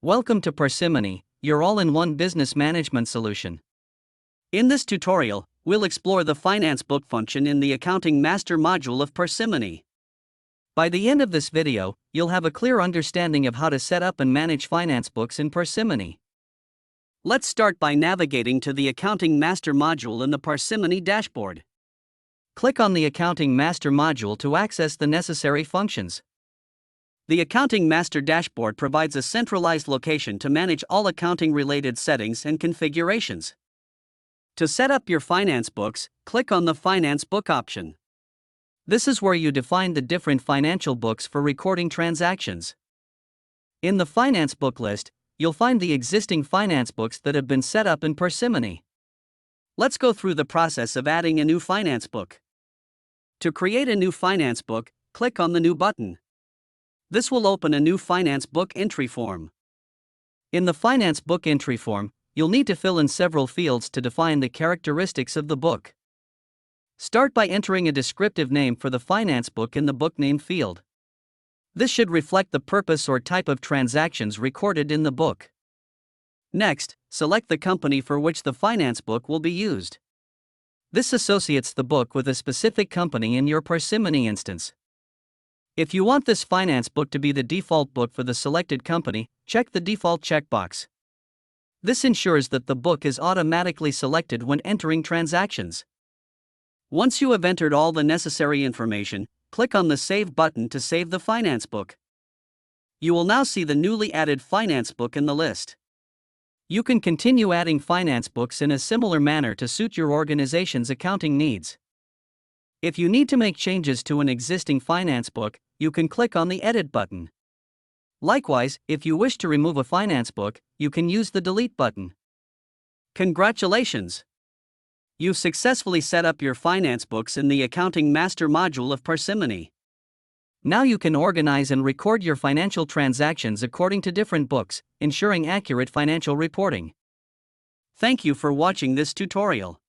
Welcome to Parsimony, your all-in-one business management solution. In this tutorial, we'll explore the finance book function in the accounting master module of Parsimony. By the end of this video, you'll have a clear understanding of how to set up and manage finance books in Parsimony. Let's start by navigating to the accounting master module in the Parsimony dashboard. Click on the accounting master module to access the necessary functions. The Accounting Master dashboard provides a centralized location to manage all accounting-related settings and configurations. To set up your finance books, click on the Finance Book option. This is where you define the different financial books for recording transactions. In the Finance Book list, you'll find the existing finance books that have been set up in Parsimony. Let's go through the process of adding a new finance book. To create a new finance book, click on the New button. This will open a new finance book entry form. In the finance book entry form, you'll need to fill in several fields to define the characteristics of the book. Start by entering a descriptive name for the finance book in the book name field. This should reflect the purpose or type of transactions recorded in the book. Next, select the company for which the finance book will be used. This associates the book with a specific company in your Parsimony instance. If you want this finance book to be the default book for the selected company, check the default checkbox. This ensures that the book is automatically selected when entering transactions. Once you have entered all the necessary information, click on the Save button to save the finance book. You will now see the newly added finance book in the list. You can continue adding finance books in a similar manner to suit your organization's accounting needs. If you need to make changes to an existing finance book, you can click on the Edit button. Likewise, if you wish to remove a finance book, you can use the Delete button. Congratulations! You've successfully set up your finance books in the Accounting Master module of Parsimony. Now you can organize and record your financial transactions according to different books, ensuring accurate financial reporting. Thank you for watching this tutorial.